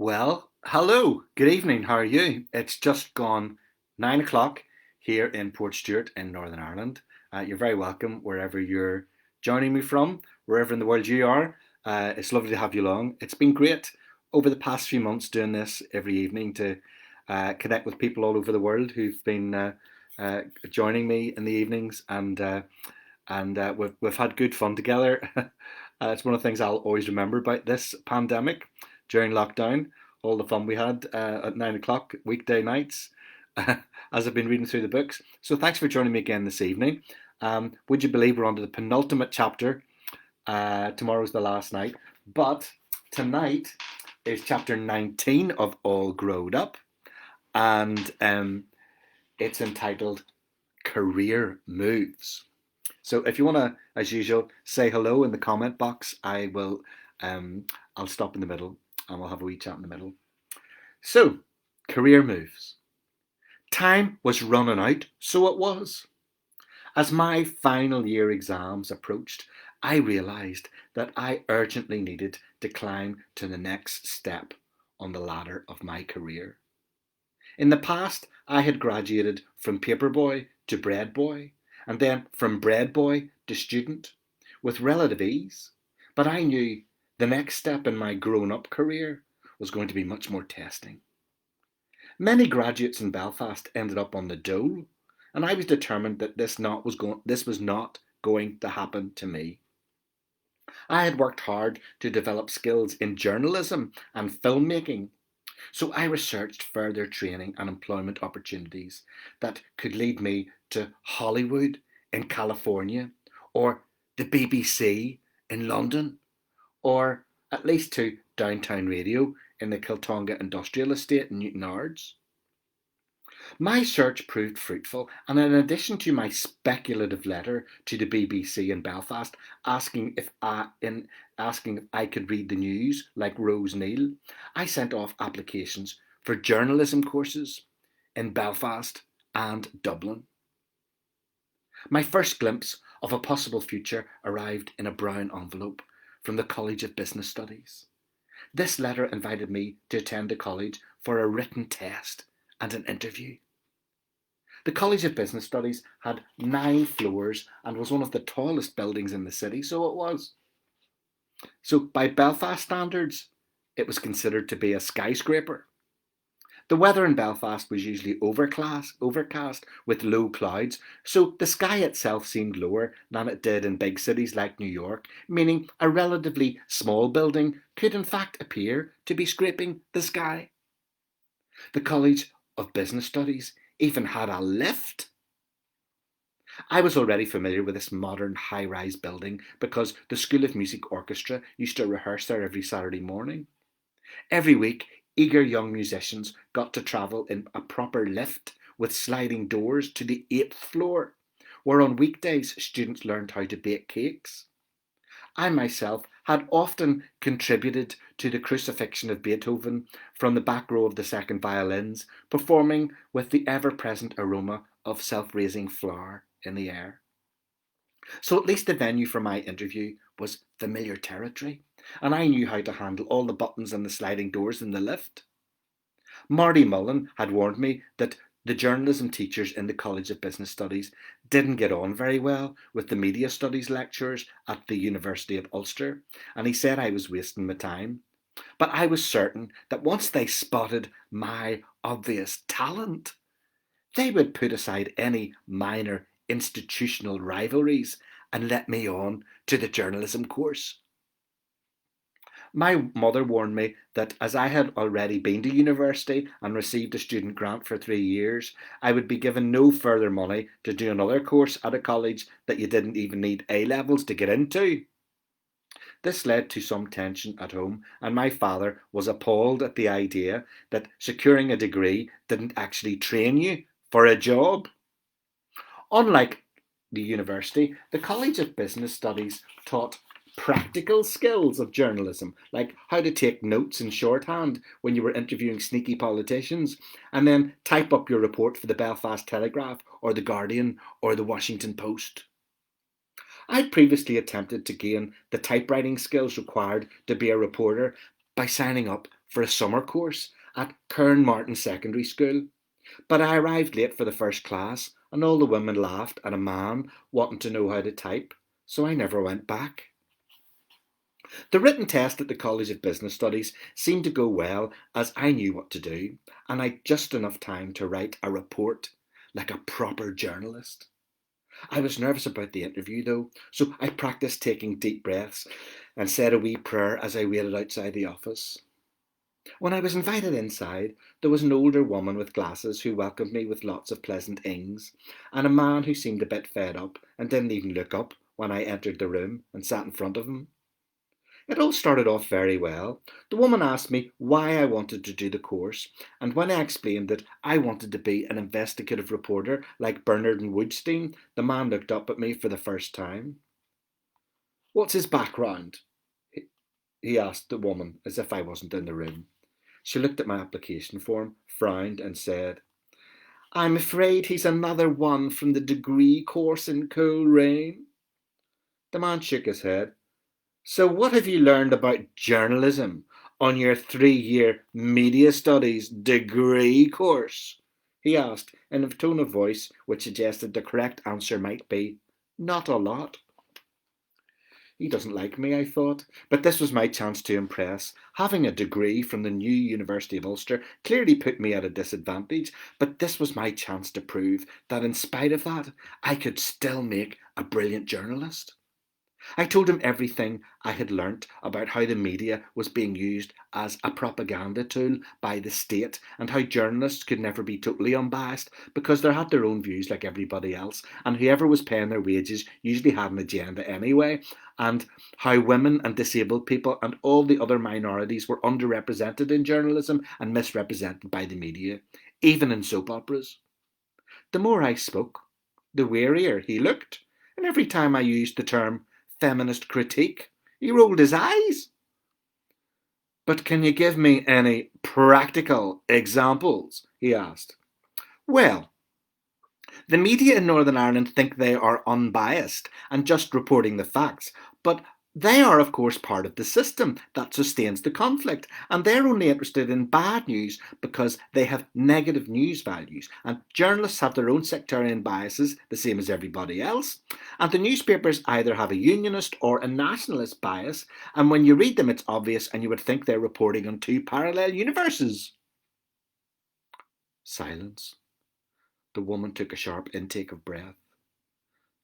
Well, hello, good evening, how are you? It's just gone 9 o'clock here in Portstewart in Northern Ireland. You're very welcome wherever you're joining me from, wherever in the world you are. It's lovely to have you along. It's been great over the past few months doing this every evening to connect with people all over the world who've been uh, joining me in the evenings, and we've had good fun together. It's one of the things I'll always remember about this pandemic during lockdown. All the fun we had at 9 o'clock weekday nights, as I've been reading through the books. So thanks for joining me again this evening. Would you believe we're on to the penultimate chapter? Tomorrow's the last night, but tonight is chapter 19 of All Growed Up, and it's entitled Career Moves. So if you want to, as usual, say hello in the comment box, I will. I'll stop in the middle and we'll have a wee chat in the middle. So, career moves. Time was running out, so it was. As my final year exams approached, I realised that I urgently needed to climb to the next step on the ladder of my career. In the past, I had graduated from paper boy to bread boy, and then from bread boy to student, with relative ease. But I knew the next step in my grown up career was going to be much more testing. Many graduates in Belfast ended up on the dole, and I was determined that this was not going to happen to me. I had worked hard to develop skills in journalism and filmmaking, so I researched further training and employment opportunities that could lead me to Hollywood in California, or the BBC in London, or at least to Downtown Radio in the Kiltonga Industrial Estate in Newtownards. My search proved fruitful, and in addition to my speculative letter to the BBC in Belfast asking if I could read the news like Rose Neal, I sent off applications for journalism courses in Belfast and Dublin. My first glimpse of a possible future arrived in a brown envelope from the College of Business Studies. This letter invited me to attend the college for a written test and an interview. The College of Business Studies had 9 floors and was one of the tallest buildings in the city, so it was. So, by Belfast standards, it was considered to be a skyscraper. The weather in Belfast was usually overcast with low clouds, so the sky itself seemed lower than it did in big cities like New York, meaning a relatively small building could in fact appear to be scraping the sky. The College of Business Studies even had a lift. I was already familiar with this modern high rise building because the School of Music Orchestra used to rehearse there every Saturday morning. Every week, eager young musicians got to travel in a proper lift with sliding doors to the 8th floor, where on weekdays students learned how to bake cakes. I myself had often contributed to the crucifixion of Beethoven from the back row of the second violins, performing with the ever present aroma of self raising flour in the air. So at least the venue for my interview was familiar territory, and I knew how to handle all the buttons and the sliding doors in the lift. Marty Mullen had warned me that the journalism teachers in the College of Business Studies didn't get on very well with the media studies lecturers at the University of Ulster, and he said I was wasting my time. But I was certain that once they spotted my obvious talent, they would put aside any minor institutional rivalries and let me on to the journalism course. My mother warned me that as I had already been to university and received a student grant for 3 years, I would be given no further money to do another course at a college that you didn't even need A levels to get into. This led to some tension at home, and my father was appalled at the idea that securing a degree didn't actually train you for a job. Unlike the university, the College of Business Studies taught practical skills of journalism, like how to take notes in shorthand when you were interviewing sneaky politicians, and then type up your report for the Belfast Telegraph or the Guardian or the Washington Post. I'd previously attempted to gain the typewriting skills required to be a reporter, by signing up for a summer course at Cairnmartin Secondary School. But I arrived late for the first class, and all the women laughed at a man wanting to know how to type, so I never went back. The written test at the College of Business Studies seemed to go well, as I knew what to do, and I'd just enough time to write a report like a proper journalist. I was nervous about the interview though, so I practiced taking deep breaths and said a wee prayer as I waited outside the office. When I was invited inside, there was an older woman with glasses who welcomed me with lots of pleasant ings, and a man who seemed a bit fed up and didn't even look up when I entered the room and sat in front of him. It all started off very well. The woman asked me why I wanted to do the course, and when I explained that I wanted to be an investigative reporter like Bernard and Woodstein, the man looked up at me for the first time. "What's his background?" he asked the woman, as if I wasn't in the room. She looked at my application form, frowned, and said, "I'm afraid he's another one from the degree course in Coleraine." The man shook his head. "So what have you learned about journalism on your 3-year media studies degree course?" he asked in a tone of voice which suggested the correct answer might be, "Not a lot." He doesn't like me, I thought, but this was my chance to impress. Having a degree from the new University of Ulster clearly put me at a disadvantage, but this was my chance to prove that in spite of that, I could still make a brilliant journalist. I told him everything I had learnt about how the media was being used as a propaganda tool by the state, and how journalists could never be totally unbiased because they had their own views like everybody else, and whoever was paying their wages usually had an agenda anyway, and how women and disabled people and all the other minorities were underrepresented in journalism and misrepresented by the media, even in soap operas. The more I spoke, the wearier he looked, and every time I used the term feminist critique, he rolled his eyes. "But can you give me any practical examples?" he asked. "Well, the media in Northern Ireland think they are unbiased and just reporting the facts, but they are, of course, part of the system that sustains the conflict, and they're only interested in bad news because they have negative news values, and journalists have their own sectarian biases, the same as everybody else, and the newspapers either have a unionist or a nationalist bias, and when you read them it's obvious and you would think they're reporting on two parallel universes." Silence. The woman took a sharp intake of breath.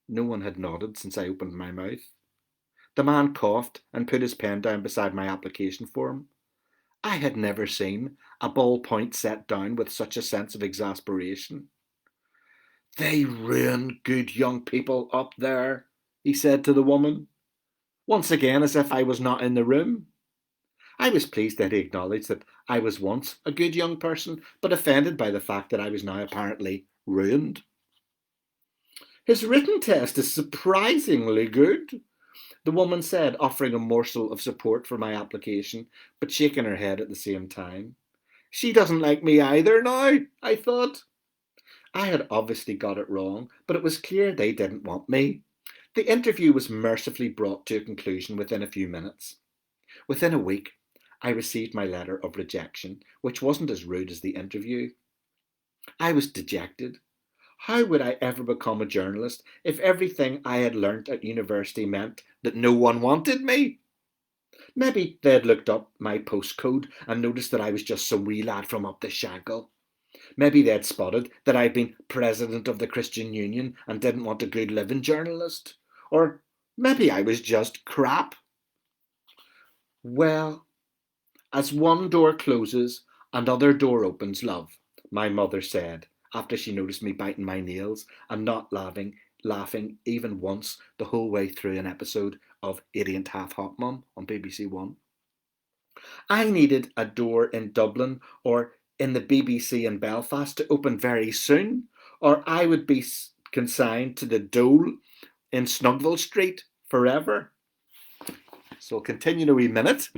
No one had nodded since I opened my mouth. The man coughed and put his pen down beside my application form. I had never seen a ballpoint set down with such a sense of exasperation. "They ruin good young people up there," he said to the woman, once again as if I was not in the room. I was pleased that he acknowledged that I was once a good young person, but offended by the fact that I was now apparently ruined. "His written test is surprisingly good," the woman said, offering a morsel of support for my application, but shaking her head at the same time. She doesn't like me either now, I thought. I had obviously got it wrong, but it was clear they didn't want me. The interview was mercifully brought to a conclusion within a few minutes. Within a week, I received my letter of rejection, which wasn't as rude as the interview. I was dejected. How would I ever become a journalist if everything I had learnt at university meant that no one wanted me? Maybe they had looked up my postcode and noticed that I was just some wee lad from up the Shankill. Maybe they had spotted that I'd been president of the Christian Union and didn't want a good living journalist. Or maybe I was just crap. Well, as one door closes, another door opens, love, my mother said, after she noticed me biting my nails and not laughing even once the whole way through an episode of 8 Ain't Half Hot Mum on BBC One. I needed a door in Dublin or in the BBC in Belfast to open very soon, or I would be consigned to the Dole in Snugville Street forever. So I'll continue in a wee minute,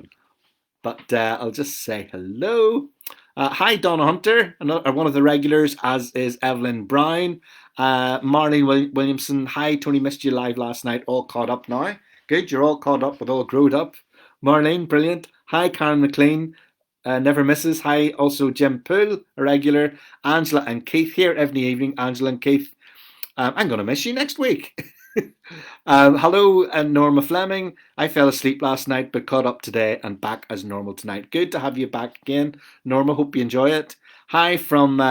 but I'll just say hello. Hi, Donna Hunter, one of the regulars, as is Evelyn Brown. Marlene Williamson, hi, Tony, missed you live last night, all caught up now. Good, you're all caught up with all growed up. Marlene, brilliant. Hi, Karen McLean. Never misses. Hi, also Jim Poole, a regular. Angela and Keith here every evening. Angela and Keith, I'm going to miss you next week. Hello, and Norma Fleming. I fell asleep last night but caught up today and back as normal tonight. Good to have you back again, Norma. Hope you enjoy it. Hi from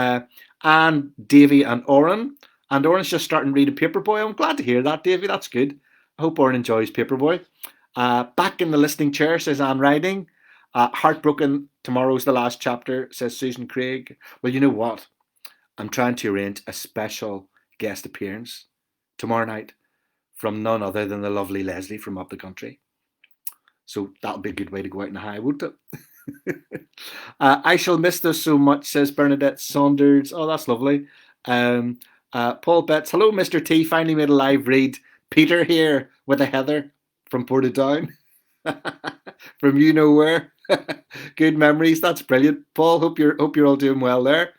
Anne, Davy, and Oren. And Oren's just starting reading Paperboy. I'm glad to hear that, Davy. That's good. I hope Oren enjoys Paperboy. Back in the listening chair, says Anne Riding. Heartbroken, tomorrow's the last chapter, says Susan Craig. Well, you know what? I'm trying to arrange a special guest appearance tomorrow night from none other than the lovely Leslie from up the country. So that'll be a good way to go out in the high, won't it? I shall miss this so much, says Bernadette Saunders. Oh, that's lovely. Paul Betts. Hello, Mr. T. Finally made a live read. Peter here with a Heather from Portadown. From you know where. Good memories. That's brilliant. Paul, hope you're all doing well there.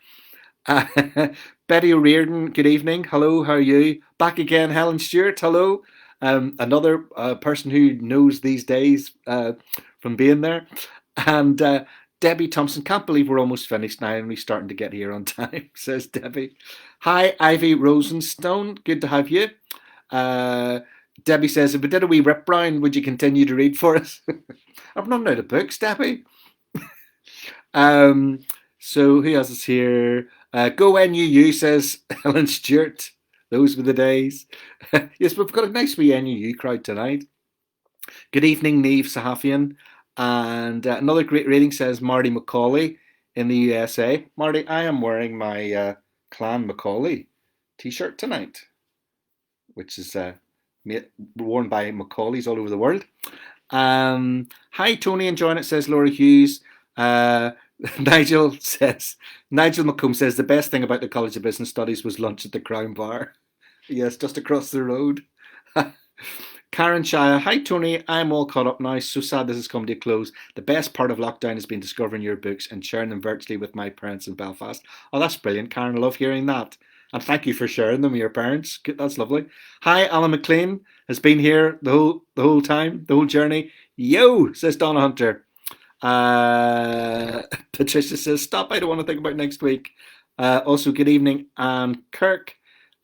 Betty O'Riordan, good evening. Hello, how are you? Back again, Helen Stewart. Hello. Another person who knows these days from being there. And Debbie Thompson, can't believe we're almost finished now and we're starting to get here on time, says Debbie. Hi, Ivy Rosenstone. Good to have you. Debbie says, if we did a wee rip round, would you continue to read for us? I've run out of books, Debbie. So who else is here? Go NUU, says Helen Stewart. Those were the days. Yes, we've got a nice wee NUU crowd tonight. Good evening, Neve Sahafian. And another great rating, says Marty Macaulay in the USA. Marty, I am wearing my Clan Macaulay t-shirt tonight, which is worn by Macaulays all over the world. Hi, Tony, enjoying it, says Laura Hughes. Nigel McComb says the best thing about the College of Business Studies was lunch at the Crown Bar. Yes, just across the road. Karen Shire, hi Tony, I'm all caught up now. So sad this has come to a close. The best part of lockdown has been discovering your books and sharing them virtually with my parents in Belfast. Oh, that's brilliant, Karen. I love hearing that. And thank you for sharing them with your parents. That's lovely. Hi, Alan McLean has been here the whole time, the whole journey. Yo, says Donna Hunter. Patricia says, stop, I don't want to think about next week. Also, good evening, Anne Kirk.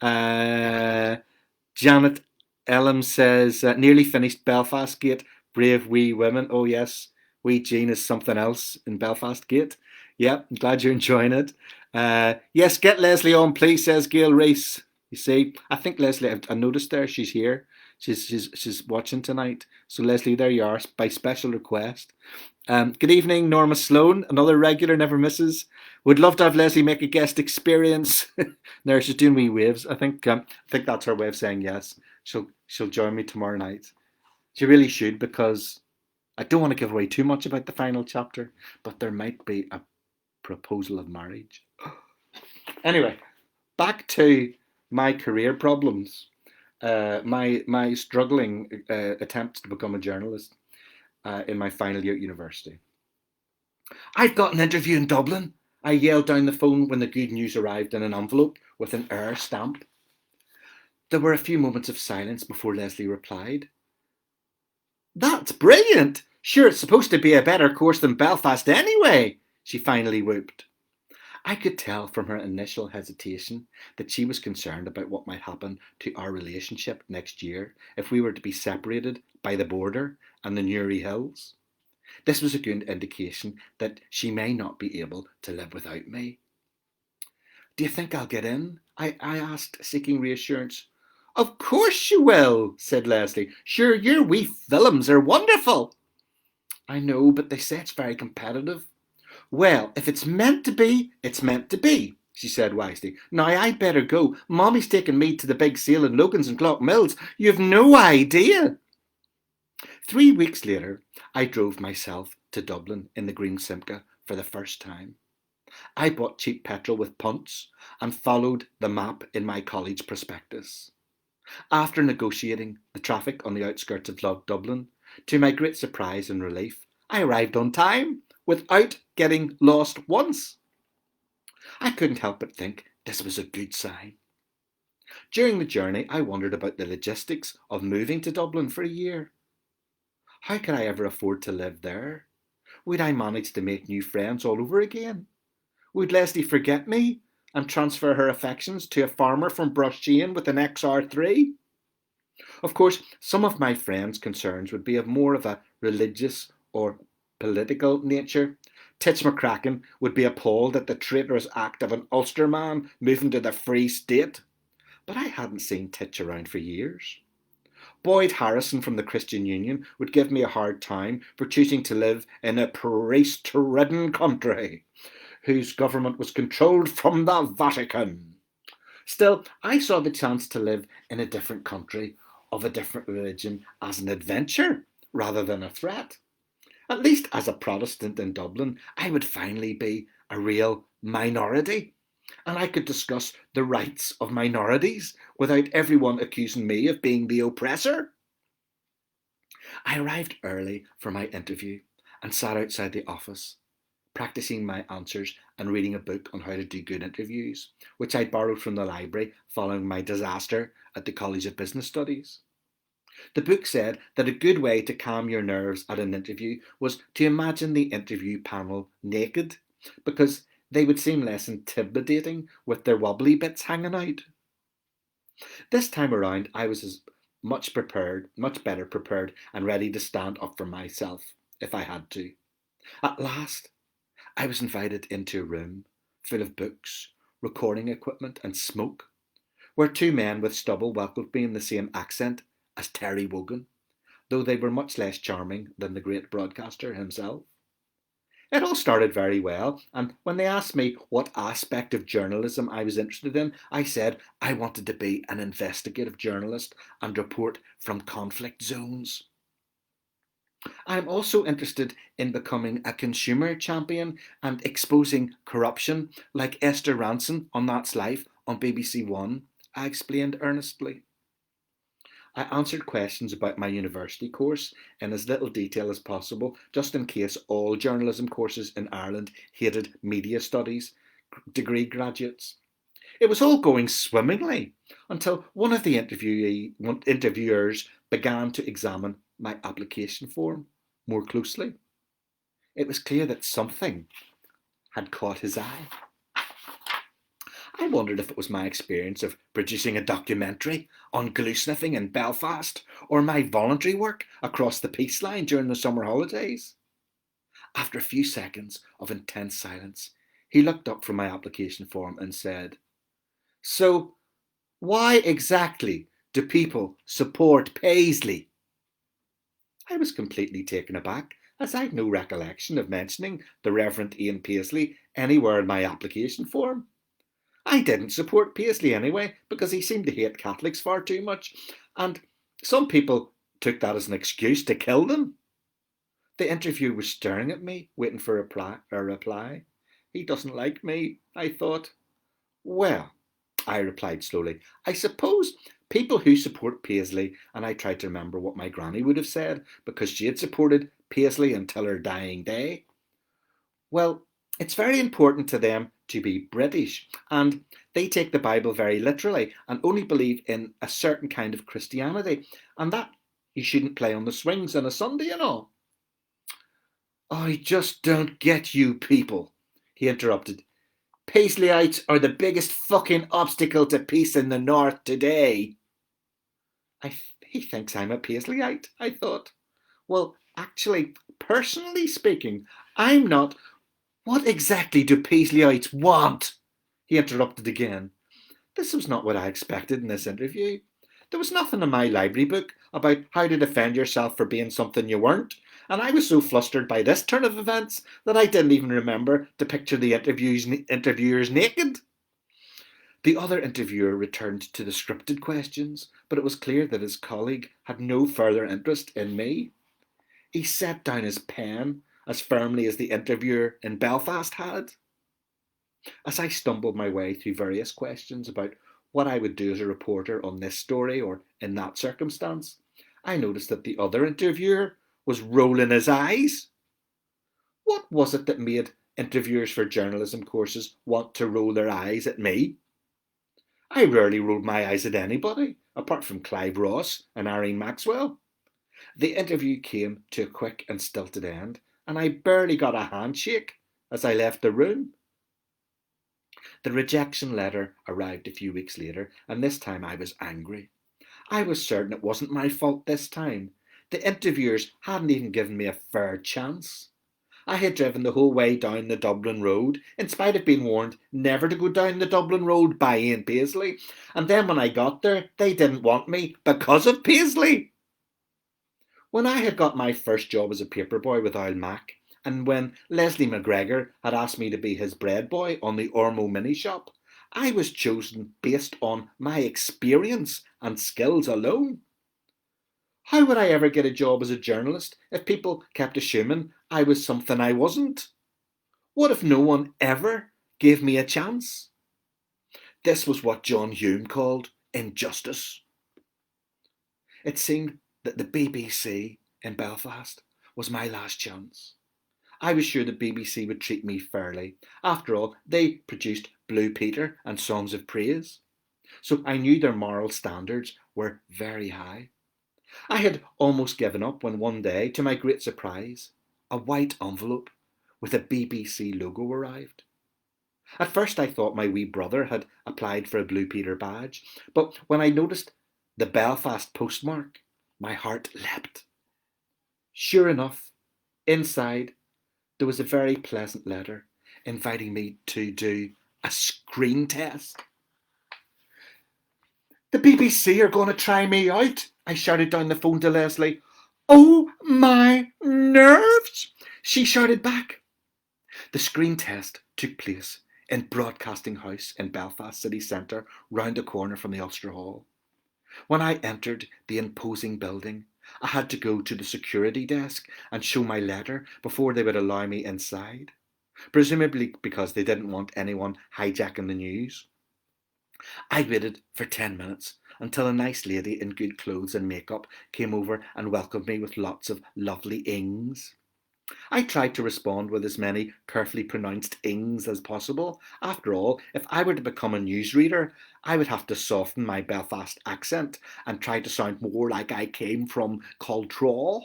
Janet Ellum says, nearly finished Belfast Gate. Brave wee women. Oh, yes. Wee Jean is something else in Belfast Gate. Yep, I'm glad you're enjoying it. Yes, get Leslie on, please, says Gail Reese. You see, I think Leslie, I noticed there, she's here. She's watching tonight. So, Leslie, there you are, by special request. Good evening, Norma Sloan, another regular, never misses. Would love to have Leslie make a guest experience. There, she's doing wee waves. I think that's her way of saying yes. She'll join me tomorrow night. She really should, because I don't want to give away too much about the final chapter, but there might be a proposal of marriage. Anyway, back to my career problems. My struggling attempts to become a journalist in my final year at university. I've got an interview in Dublin, I yelled down the phone when the good news arrived in an envelope with an air stamp. There were a few moments of silence before Leslie replied. That's brilliant! Sure, it's supposed to be a better course than Belfast anyway, she finally whooped. I could tell from her initial hesitation that she was concerned about what might happen to our relationship next year if we were to be separated by the border and the Newry Hills. This was a good indication that she may not be able to live without me. Do you think I'll get in? I asked, seeking reassurance. Of course you will, said Leslie. Sure, your wee films are wonderful. I know, but they say it's very competitive. Well, if it's meant to be, it's meant to be, she said wisely. Now I'd better go. Mommy's taking me to the big sale in Logan's and Clockmills. You've no idea. 3 weeks later, I drove myself to Dublin in the Green Simca for the first time. I bought cheap petrol with punts and followed the map in my college prospectus. After negotiating the traffic on the outskirts of Dublin, to my great surprise and relief, I arrived on time without getting lost once. I couldn't help but think this was a good sign. During the journey, I wondered about the logistics of moving to Dublin for a year. How could I ever afford to live there? Would I manage to make new friends all over again? Would Leslie forget me and transfer her affections to a farmer from Brusheen with an XR3? Of course, some of my friends' concerns would be of more of a religious or political nature. Titch McCracken would be appalled at the traitorous act of an Ulsterman moving to the Free State. But I hadn't seen Titch around for years. Boyd Harrison from the Christian Union would give me a hard time for choosing to live in a priest-ridden country whose government was controlled from the Vatican. Still, I saw the chance to live in a different country of a different religion as an adventure rather than a threat. At least as a Protestant in Dublin, I would finally be a real minority, and I could discuss the rights of minorities without everyone accusing me of being the oppressor. I arrived early for my interview and sat outside the office, practicing my answers and reading a book on how to do good interviews, which I borrowed from the library following my disaster at the College of Business Studies. The book said that a good way to calm your nerves at an interview was to imagine the interview panel naked, because they would seem less intimidating with their wobbly bits hanging out. This time around, I was much better prepared and ready to stand up for myself if I had to. At last, I was invited into a room full of books, recording equipment, and smoke, where two men with stubble welcomed me in the same accent as Terry Wogan, though they were much less charming than the great broadcaster himself. It all started very well, and when they asked me what aspect of journalism I was interested in, I said I wanted to be an investigative journalist and report from conflict zones. I'm also interested in becoming a consumer champion and exposing corruption like Esther Ranson on That's Life on BBC One, I explained earnestly. I answered questions about my university course in as little detail as possible, just in case all journalism courses in Ireland hated media studies degree graduates. It was all going swimmingly until one of the interviewers began to examine my application form more closely. It was clear that something had caught his eye. I wondered if it was my experience of producing a documentary on glue sniffing in Belfast or my voluntary work across the peace line during the summer holidays. After a few seconds of intense silence, he looked up from my application form and said, "So, why exactly do people support Paisley?" I was completely taken aback, as I had no recollection of mentioning the Reverend Ian Paisley anywhere in my application form. I didn't support Paisley anyway, because he seemed to hate Catholics far too much, and some people took that as an excuse to kill them. The interviewer was staring at me, waiting for a reply. He doesn't like me, I thought. Well, I replied slowly, I suppose people who support Paisley, and I tried to remember what my granny would have said, because she had supported Paisley until her dying day. Well, it's very important to them to be British, and they take the Bible very literally and only believe in a certain kind of Christianity, and that you shouldn't play on the swings on a Sunday and all. I just don't get you people, he interrupted. Paisleyites are the biggest fucking obstacle to peace in the north today. He thinks I'm a Paisleyite, I thought. Well, actually, personally speaking, I'm not. What exactly do Paisleyites want? He interrupted again. This was not what I expected in this interview. There was nothing in my library book about how to defend yourself for being something you weren't, and I was so flustered by this turn of events that I didn't even remember to picture the interviewers naked. The other interviewer returned to the scripted questions, but it was clear that his colleague had no further interest in me. He set down his pen as firmly as the interviewer in Belfast had. As I stumbled my way through various questions about what I would do as a reporter on this story or in that circumstance, I noticed that the other interviewer was rolling his eyes. What was it that made interviewers for journalism courses want to roll their eyes at me? I rarely rolled my eyes at anybody, apart from Clive Ross and Irene Maxwell. The interview came to a quick and stilted end, and I barely got a handshake as I left the room. The rejection letter arrived a few weeks later, and this time I was angry. I was certain it wasn't my fault this time. The interviewers hadn't even given me a fair chance. I had driven the whole way down the Dublin Road, in spite of being warned never to go down the Dublin Road by Ian Paisley, and then when I got there, they didn't want me because of Paisley. When I had got my first job as a paperboy with Owl Mac, and when Leslie McGregor had asked me to be his bread boy on the Ormo mini shop, I was chosen based on my experience and skills alone. How would I ever get a job as a journalist if people kept assuming I was something I wasn't? What if no one ever gave me a chance? This was what John Hume called injustice. It seemed that the BBC in Belfast was my last chance. I was sure the BBC would treat me fairly. After all, they produced Blue Peter and Songs of Praise, so I knew their moral standards were very high. I had almost given up when one day, to my great surprise, a white envelope with a BBC logo arrived. At first I thought my wee brother had applied for a Blue Peter badge, but when I noticed the Belfast postmark, my heart leapt. Sure enough, inside there was a very pleasant letter inviting me to do a screen test. The BBC are going to try me out, I shouted down the phone to Leslie. Oh, my nerves, she shouted back. The screen test took place in Broadcasting House in Belfast city centre, round the corner from the Ulster Hall. When I entered the imposing building, I had to go to the security desk and show my letter before they would allow me inside, presumably because they didn't want anyone hijacking the news. I waited for 10 minutes until a nice lady in good clothes and makeup came over and welcomed me with lots of lovely ings. I tried to respond with as many carefully pronounced ings as possible. After all, if I were to become a newsreader, I would have to soften my Belfast accent and try to sound more like I came from Cultraw.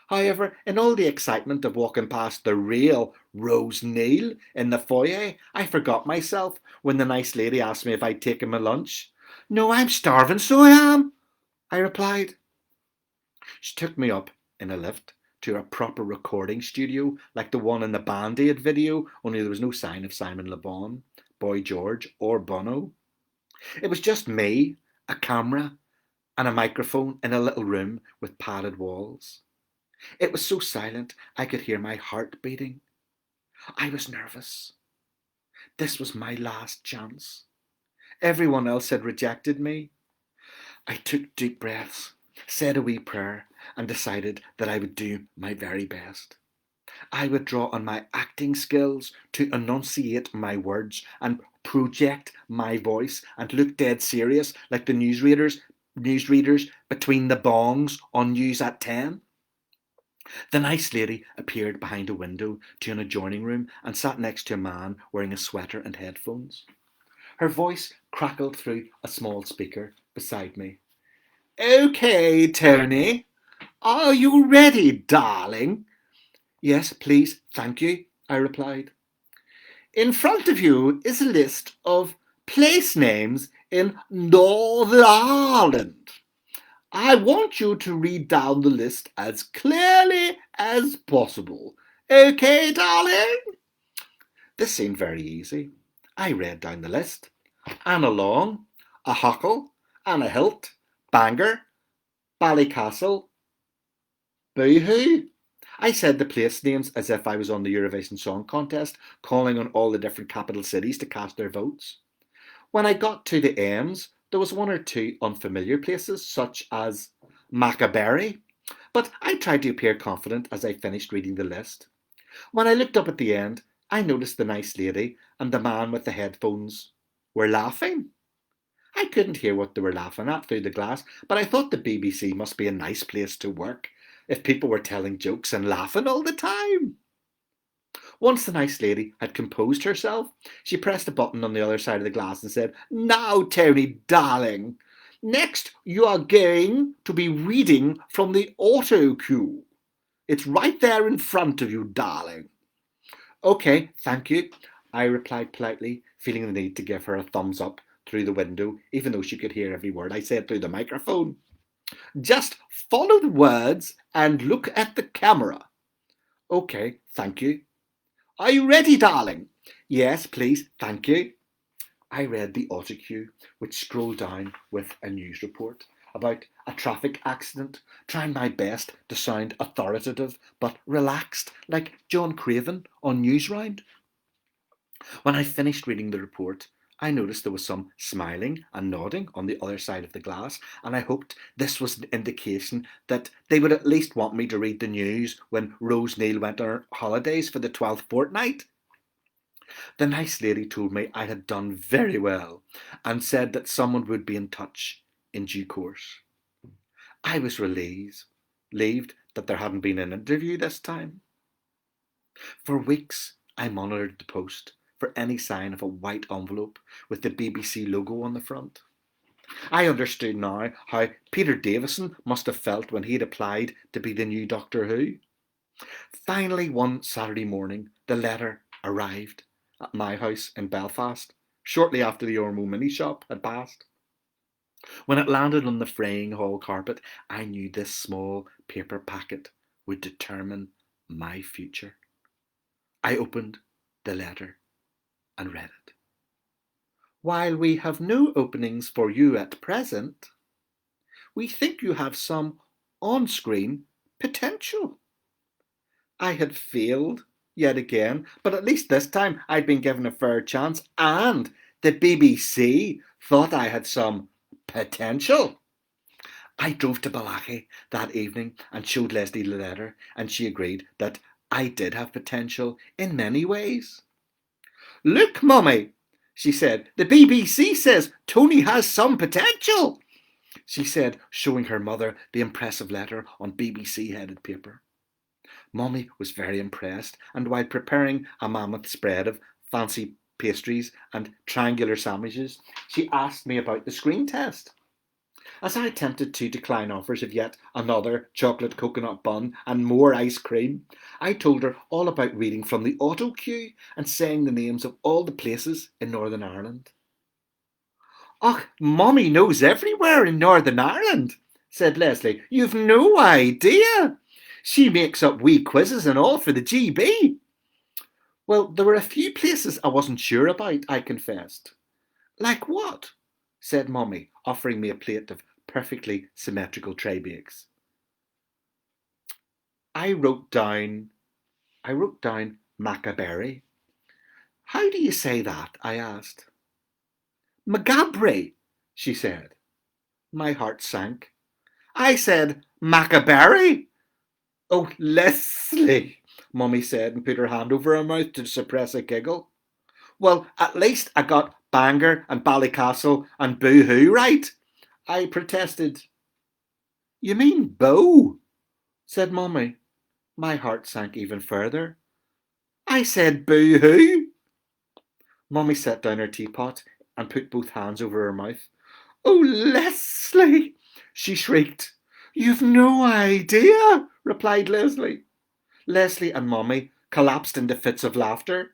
However, in all the excitement of walking past the real Rose Neil in the foyer, I forgot myself when the nice lady asked me if I'd taken my lunch. No, I'm starving, so I am, I replied. She took me up in a lift to a proper recording studio like the one in the Band-Aid video, only there was no sign of Simon Le Bon, Boy George or Bono. It was just me, a camera and a microphone in a little room with padded walls. It was so silent I could hear my heart beating. I was nervous. This was my last chance. Everyone else had rejected me. I took deep breaths, said a wee prayer, and decided that I would do my very best. I would draw on my acting skills to enunciate my words and project my voice and look dead serious like the newsreaders between the bongs on News at 10. The nice lady appeared behind a window to an adjoining room and sat next to a man wearing a sweater and headphones. Her voice crackled through a small speaker beside me. "Okay, Tony. Are you ready, darling?" "Yes, please, thank you," I replied. "In front of you is a list of place names in Northern Ireland. I want you to read down the list as clearly as possible. Okay, darling?" This seemed very easy. I read down the list. Annalong, Ahackle, Anahilt, Bangor, Ballycastle, Boohoo. I said the place names as if I was on the Eurovision Song Contest, calling on all the different capital cities to cast their votes. When I got to the M's, there was one or two unfamiliar places, such as Maccaberry, but I tried to appear confident as I finished reading the list. When I looked up at the end, I noticed the nice lady and the man with the headphones were laughing. I couldn't hear what they were laughing at through the glass, but I thought the BBC must be a nice place to work if people were telling jokes and laughing all the time. Once the nice lady had composed herself, she pressed a button on the other side of the glass and said, "Now, Tony, darling, Next, you are going to be reading from the auto cue. It's right there in front of you, darling. Okay, thank you, I replied politely, feeling the need to give her a thumbs up through the window, even though she could hear every word I said through the microphone. Just follow the words and look at the camera. Okay, thank you. Are you ready, darling? Yes, please, thank you. I read the autocue, which scrolled down with a news report about a traffic accident, trying my best to sound authoritative but relaxed, like John Craven on Newsround. When I finished reading the report, I noticed there was some smiling and nodding on the other side of the glass, and I hoped this was an indication that they would at least want me to read the news when Rose Neal went on her holidays for the 12th fortnight. The nice lady told me I had done very well and said that someone would be in touch in due course. I was relieved that there hadn't been an interview this time. For weeks, I monitored the post for any sign of a white envelope with the BBC logo on the front. I understood now how Peter Davison must have felt when he had applied to be the new Doctor Who. Finally, one Saturday morning, the letter arrived at my house in Belfast, shortly after the Ormo mini shop had passed. When it landed on the fraying hall carpet, I knew this small paper packet would determine my future. I opened the letter and read it. While we have no openings for you at present, we think you have some on-screen potential. I had failed yet again, but at least this time I'd been given a fair chance, and the BBC thought I had some potential. I drove to Balachi that evening and showed Leslie the letter, and she agreed that I did have potential in many ways. Look, Mummy, she said, the BBC says Tony has some potential, she said, showing her mother the impressive letter on BBC-headed paper. Mummy was very impressed, and while preparing a mammoth spread of fancy pastries and triangular sandwiches, she asked me about the screen test. As I attempted to decline offers of yet another chocolate coconut bun and more ice cream, I told her all about reading from the auto cue and saying the names of all the places in Northern Ireland. Och, Mummy knows everywhere in Northern Ireland, said Leslie. You've no idea. She makes up wee quizzes and all for the GB. Well, there were a few places I wasn't sure about, I confessed. Like what? Said Mummy, offering me a plate of perfectly symmetrical tray bakes. I wrote down Macaberry. How do you say that? I asked. Magabry, she said. My heart sank. I said Macaberry. Oh, Leslie, Mummy said and put her hand over her mouth to suppress a giggle. Well, at least I got Bangor and Ballycastle and Boo-hoo right, I protested. You mean Bow? Said Mummy. My heart sank even further. I said Boo-hoo. Mummy set down her teapot and put both hands over her mouth. Oh, Leslie, she shrieked. You've no idea, replied Leslie. Leslie and Mummy collapsed into fits of laughter.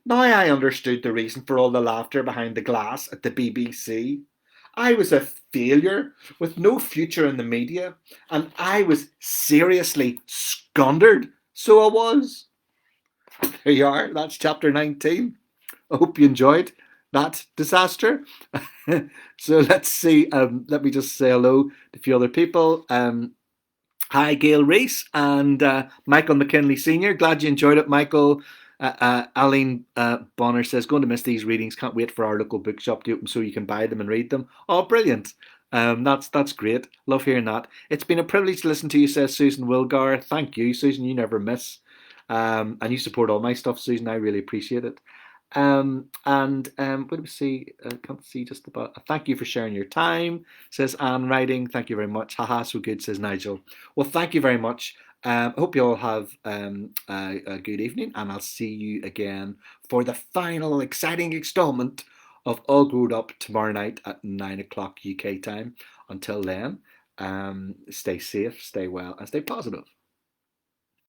Now I understood the reason for all the laughter behind the glass at the BBC. I was a failure with no future in the media, and I was seriously squandered. So I was. There you are, that's chapter 19. I hope you enjoyed that disaster. So let's see, let me just say hello to a few other people. Hi, Gail Reese and Michael McKinley Sr. Glad you enjoyed it, Michael. Aline Bonner says, going to miss these readings. Can't wait for our local bookshop to open so you can buy them and read them. Oh, brilliant. That's great. Love hearing that. It's been a privilege to listen to you, says Susan Wilgar. Thank you, Susan. You never miss. And you support all my stuff, Susan. I really appreciate it. What do we see? Can't see just about. Thank you for sharing your time, says Anne writing. Thank you very much. Haha, so good, says Nigel. Well, thank you very much. I hope you all have a good evening, and I'll see you again for the final exciting installment of All Grown Up tomorrow night at 9 o'clock UK time. Until then, stay safe, stay well, and stay positive.